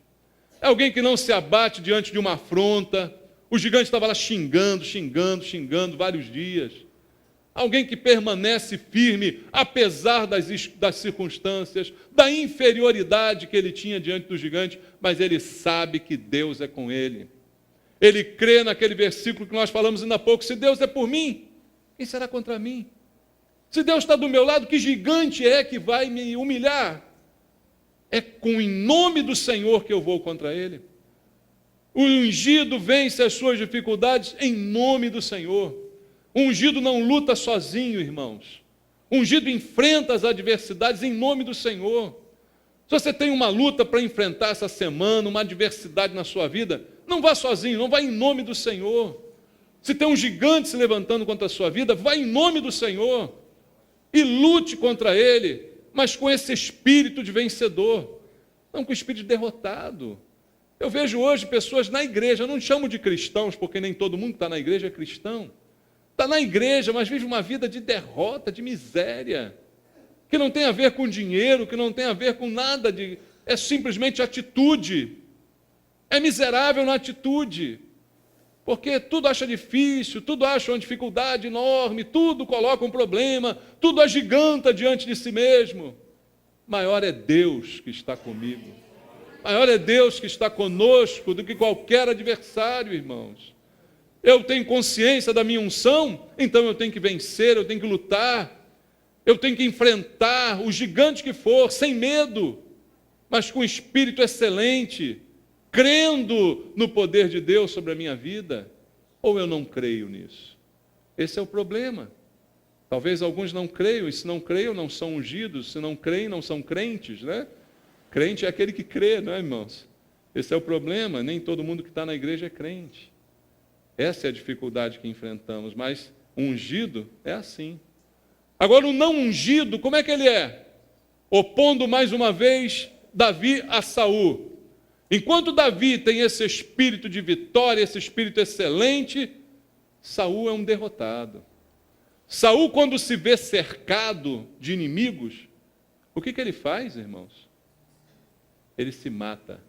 É alguém que não se abate diante de uma afronta. O gigante estava lá xingando vários dias. Alguém que permanece firme, apesar das circunstâncias, da inferioridade que ele tinha diante do gigante, mas ele sabe que Deus é com ele. Ele crê naquele versículo que nós falamos ainda há pouco, se Deus é por mim, quem será contra mim? Se Deus está do meu lado, que gigante é que vai me humilhar? É em nome do Senhor que eu vou contra ele. O ungido vence as suas dificuldades em nome do Senhor. O ungido não luta sozinho, irmãos. O ungido enfrenta as adversidades em nome do Senhor. Se você tem uma luta para enfrentar essa semana, uma adversidade na sua vida, não vá sozinho, não vá em nome do Senhor. Se tem um gigante se levantando contra a sua vida, vá em nome do Senhor e lute contra ele, mas com esse espírito de vencedor, não com o espírito de derrotado. Eu vejo hoje pessoas na igreja, eu não chamo de cristãos, porque nem todo mundo que está na igreja é cristão. Está na igreja, mas vive uma vida de derrota, de miséria, que não tem a ver com dinheiro, que não tem a ver com nada, é simplesmente atitude. É miserável na atitude, porque tudo acha difícil, tudo acha uma dificuldade enorme, tudo coloca um problema, tudo agiganta diante de si mesmo. Maior é Deus que está comigo, maior é Deus que está conosco do que qualquer adversário, irmãos. Eu tenho consciência da minha unção, então eu tenho que vencer, eu tenho que lutar, eu tenho que enfrentar o gigante que for, sem medo, mas com espírito excelente, crendo no poder de Deus sobre a minha vida, ou eu não creio nisso? Esse é o problema. Talvez alguns não creiam, e se não creiam, não são ungidos, se não creem, não são crentes, né? Crente é aquele que crê, não é, irmãos? Esse é o problema, nem todo mundo que está na igreja é crente. Essa é a dificuldade que enfrentamos, mas ungido é assim. Agora, o não ungido, como é que ele é? Opondo mais uma vez Davi a Saul. Enquanto Davi tem esse espírito de vitória, esse espírito excelente, Saul é um derrotado. Saul, quando se vê cercado de inimigos, o que ele faz, irmãos? Ele se mata.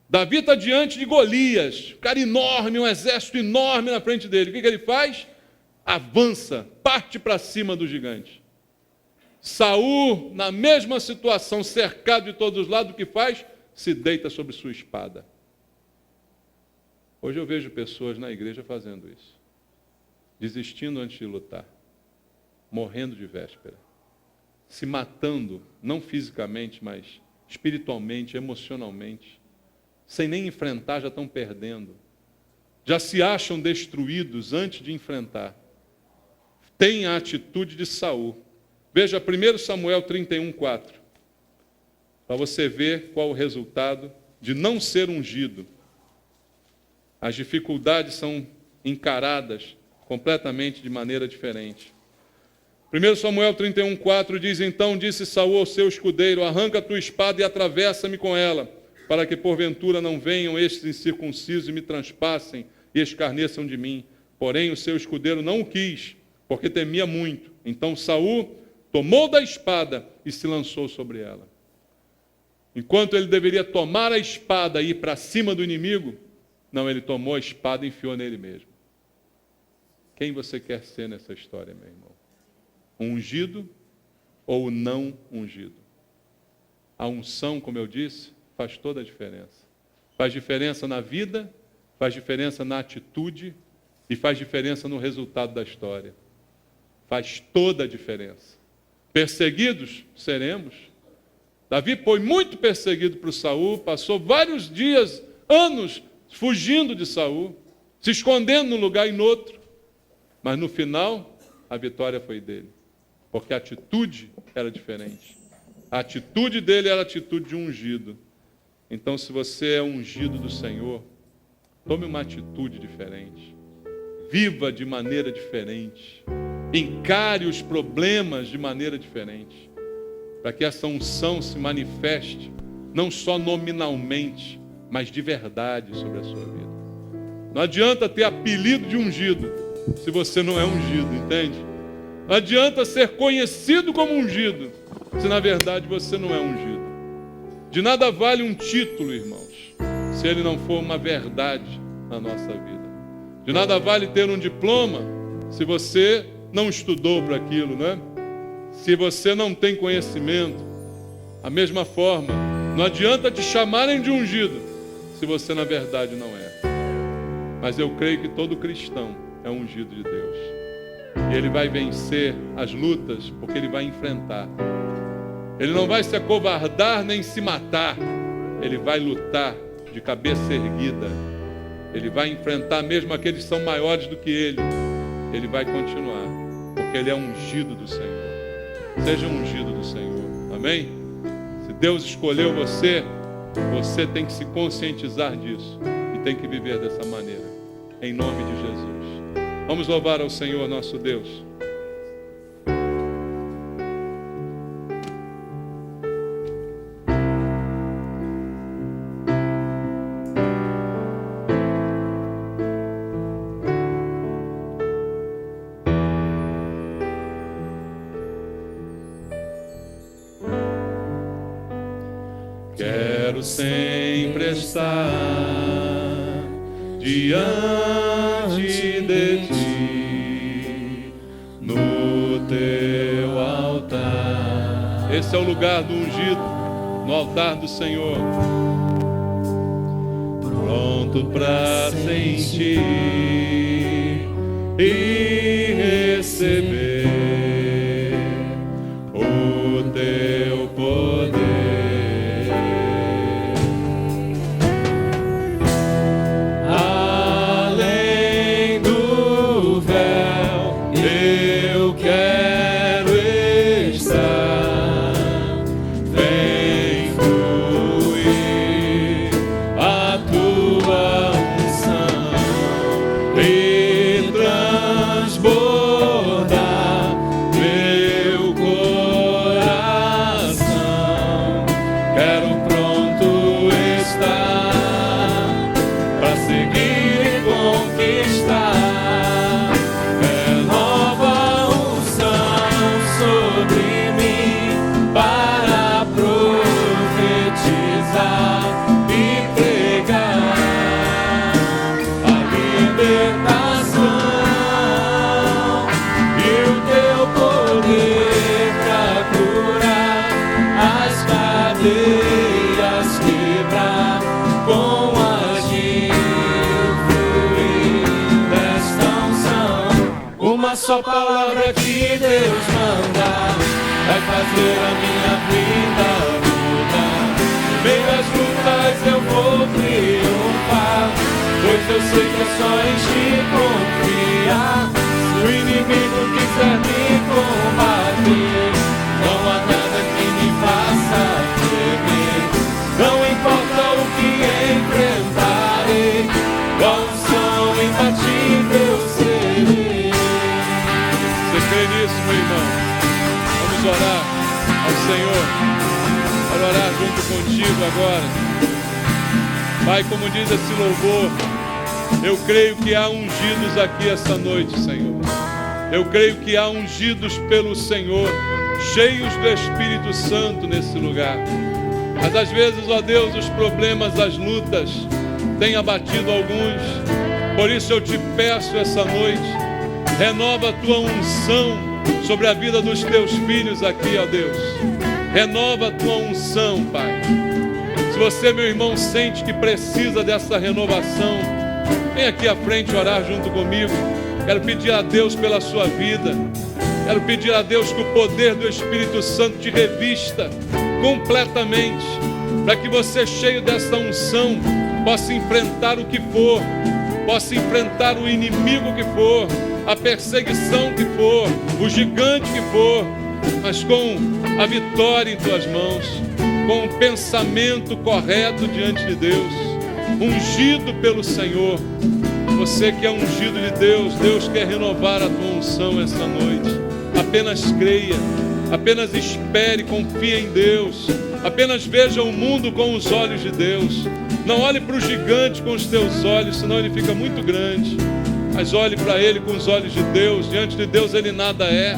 Davi está diante de Golias, um cara enorme, um exército enorme na frente dele. O que ele faz? Avança, parte para cima do gigante. Saul, na mesma situação, cercado de todos os lados, o que faz? Se deita sobre sua espada. Hoje eu vejo pessoas na igreja fazendo isso, desistindo antes de lutar, morrendo de véspera, se matando, não fisicamente, mas espiritualmente, emocionalmente, sem nem enfrentar, já estão perdendo. Já se acham destruídos antes de enfrentar. Tem a atitude de Saul. Veja 1 Samuel 31:4. Para você ver qual o resultado de não ser ungido. As dificuldades são encaradas completamente de maneira diferente. 1 Samuel 31:4 diz, então disse Saul ao seu escudeiro, arranca a tua espada e atravessa-me com ela, para que porventura não venham estes incircuncisos e me transpassem e escarneçam de mim. Porém o seu escudeiro não o quis, porque temia muito. Então Saul tomou da espada e se lançou sobre ela. Enquanto ele deveria tomar a espada e ir para cima do inimigo, não, ele tomou a espada e enfiou nele mesmo. Quem você quer ser nessa história, meu irmão? Um ungido ou não ungido? A unção, como eu disse, faz toda a diferença. Faz diferença na vida, faz diferença na atitude e faz diferença no resultado da história. Faz toda a diferença. Perseguidos seremos. Davi foi muito perseguido por Saul, passou vários dias, anos, fugindo de Saul, se escondendo num lugar e no outro. Mas no final, a vitória foi dele. Porque a atitude era diferente. A atitude dele era a atitude de ungido. Então, se você é ungido do Senhor, tome uma atitude diferente. Viva de maneira diferente. Encare os problemas de maneira diferente. Para que essa unção se manifeste, não só nominalmente, mas de verdade sobre a sua vida. Não adianta ter apelido de ungido, se você não é ungido, entende? Não adianta ser conhecido como ungido, se na verdade você não é ungido. De nada vale um título, irmãos, se ele não for uma verdade na nossa vida. De nada vale ter um diploma, se você não estudou para aquilo, né? Se você não tem conhecimento. A mesma forma, não adianta te chamarem de ungido, se você na verdade não é. Mas eu creio que todo cristão é ungido de Deus. E ele vai vencer as lutas, porque ele vai enfrentar. Ele não vai se acovardar nem se matar. Ele vai lutar de cabeça erguida. Ele vai enfrentar mesmo aqueles que são maiores do que ele. Ele vai continuar, porque ele é ungido do Senhor. Seja ungido do Senhor. Amém? Se Deus escolheu você, você tem que se conscientizar disso e tem que viver dessa maneira. Em nome de Jesus. Vamos louvar ao Senhor nosso Deus. Quero sempre estar diante de ti, no teu altar. Esse é o lugar do ungido, no altar do Senhor. Pronto para sentir e receber o teu poder. Só palavra que Deus manda vai fazer a minha vida mudar. No meio das lutas eu vou triunfar, pois eu sei que é só em ti confiar. Se o inimigo quiser me combater, não há nada que me faça temer. Não importa o que enfrentarei, com a unção imbatível serei. Crê nisso, meu irmão. Vamos orar ao Senhor. Para orar junto contigo agora. Pai, como diz esse louvor, eu creio que há ungidos aqui essa noite, Senhor. Eu creio que há ungidos pelo Senhor, cheios do Espírito Santo nesse lugar. Mas às vezes, ó Deus, os problemas, as lutas têm abatido alguns. Por isso eu te peço essa noite, renova a tua unção sobre a vida dos teus filhos aqui, ó Deus. Renova a tua unção, Pai. Se você, meu irmão, sente que precisa dessa renovação, vem aqui à frente orar junto comigo. Quero pedir a Deus pela sua vida. Quero pedir a Deus que o poder do Espírito Santo te revista completamente, para que você, cheio dessa unção, possa enfrentar o que for, possa enfrentar o inimigo que for, a perseguição que for, o gigante que for, mas com a vitória em tuas mãos, com o pensamento correto diante de Deus, ungido pelo Senhor. Você que é ungido de Deus, Deus quer renovar a tua unção essa noite. Apenas creia, apenas espere, confie em Deus, apenas veja o mundo com os olhos de Deus. Não olhe para o gigante com os teus olhos, senão ele fica muito grande. Mas olhe para ele com os olhos de Deus. Diante de Deus ele nada é.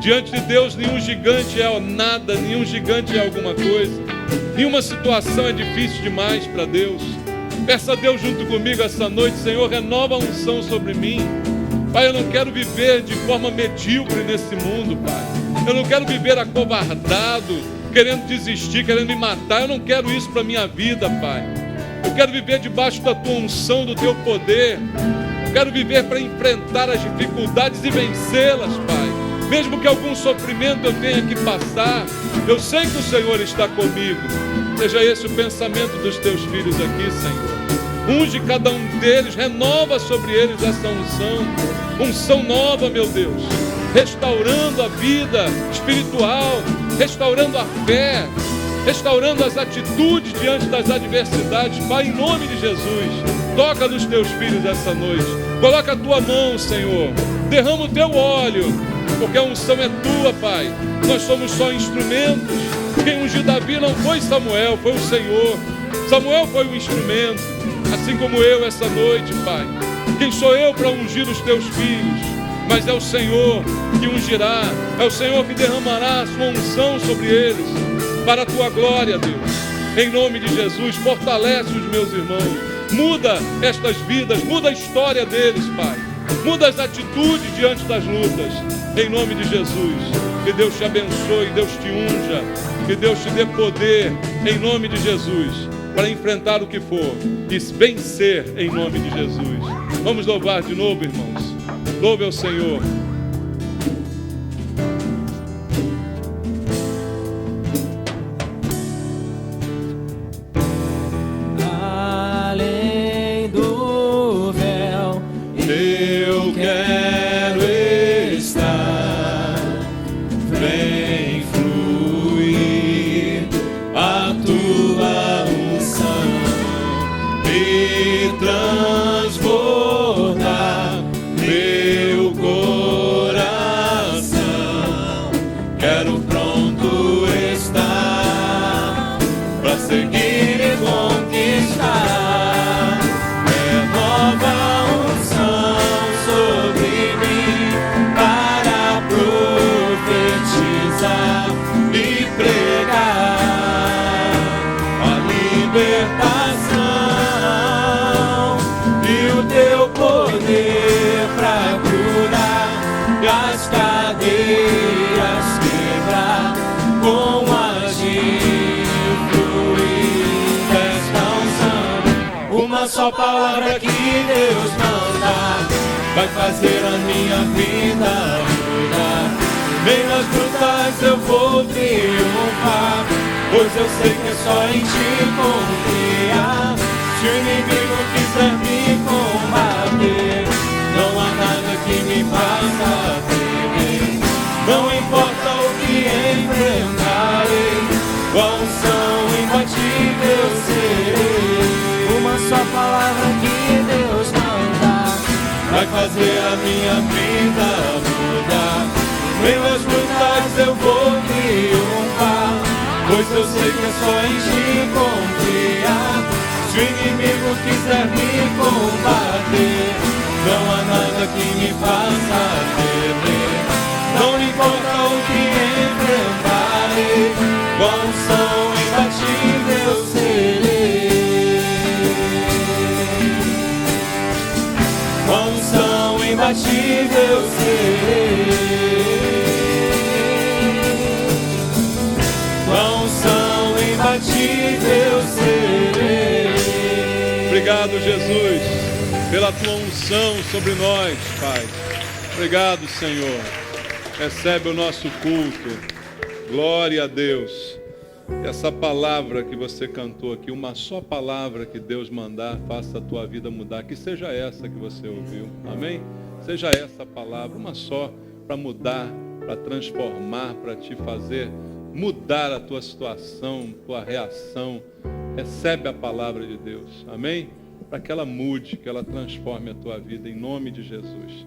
Diante de Deus nenhum gigante é nada, nenhum gigante é alguma coisa. Nenhuma situação é difícil demais para Deus. Peça a Deus junto comigo essa noite: Senhor, renova a unção sobre mim. Pai, eu não quero viver de forma medíocre nesse mundo, Pai. Eu não quero viver acovardado, querendo desistir, querendo me matar. Eu não quero isso para a minha vida, Pai. Eu quero viver debaixo da tua unção, do teu poder. Eu quero viver para enfrentar as dificuldades e vencê-las, Pai. Mesmo que algum sofrimento eu tenha que passar, eu sei que o Senhor está comigo. Seja esse o pensamento dos teus filhos aqui, Senhor. Unge cada um deles, renova sobre eles essa unção nova, meu Deus, restaurando a vida espiritual, restaurando a fé, restaurando as atitudes diante das adversidades. Pai, em nome de Jesus, toca nos teus filhos essa noite, coloca a tua mão, Senhor, derrama o teu óleo, porque a unção é tua, Pai. Nós somos só instrumentos. Quem ungiu Davi não foi Samuel, foi o Senhor. Samuel foi o instrumento, assim como eu essa noite, Pai. Quem sou eu para ungir os teus filhos? Mas é o Senhor que ungirá, é o Senhor que derramará a sua unção sobre eles, para a tua glória, Deus. Em nome de Jesus, fortalece os meus irmãos, muda estas vidas, muda a história deles, Pai. Muda as atitudes diante das lutas, em nome de Jesus. Que Deus te abençoe, Deus te unja, que Deus te dê poder, em nome de Jesus, para enfrentar o que for e vencer em nome de Jesus. Vamos louvar de novo, irmãos. Louve ao Senhor. Além do véu, eu quero estar. Vem fluir a tua unção e transbordar meu coração. Quero pronto estar para seguir e conquistar. Renova a unção sobre mim para profetizar e pregar a libertação e o teu poder para curar e as cadeias quebrar com agir fluir desta unção. Uma só palavra que Deus manda vai fazer a minha vida mudar. Meio às lutas eu vou triunfar, pois eu sei que é só em ti confiar. Se o inimigo quiser me combater, não há nada que me faça temer. Não importa o que enfrentarei, com a unção imbatível serei. Uma só palavra que Deus manda vai fazer a minha vida mudar. Meio às lutas eu vou triunfar, pois eu sei que é só em ti confiar. Se o inimigo quiser me combater, não há nada que me faça temer. Não importa o que enfrentarei, com a unção imbatível serei. Com a unção imbatível serei. Com a unção imbatível serei. Obrigado, Jesus, pela tua unção sobre nós, Pai. Obrigado, Senhor. Recebe o nosso culto. Glória a Deus. Essa palavra que você cantou aqui, uma só palavra que Deus mandar, faça a tua vida mudar. Que seja essa que você ouviu. Amém? Seja essa palavra, uma só, para mudar para transformar, para te fazer mudar a tua situação, tua reação. Recebe a palavra de Deus, amém? Para que ela mude, que ela transforme a tua vida, em nome de Jesus.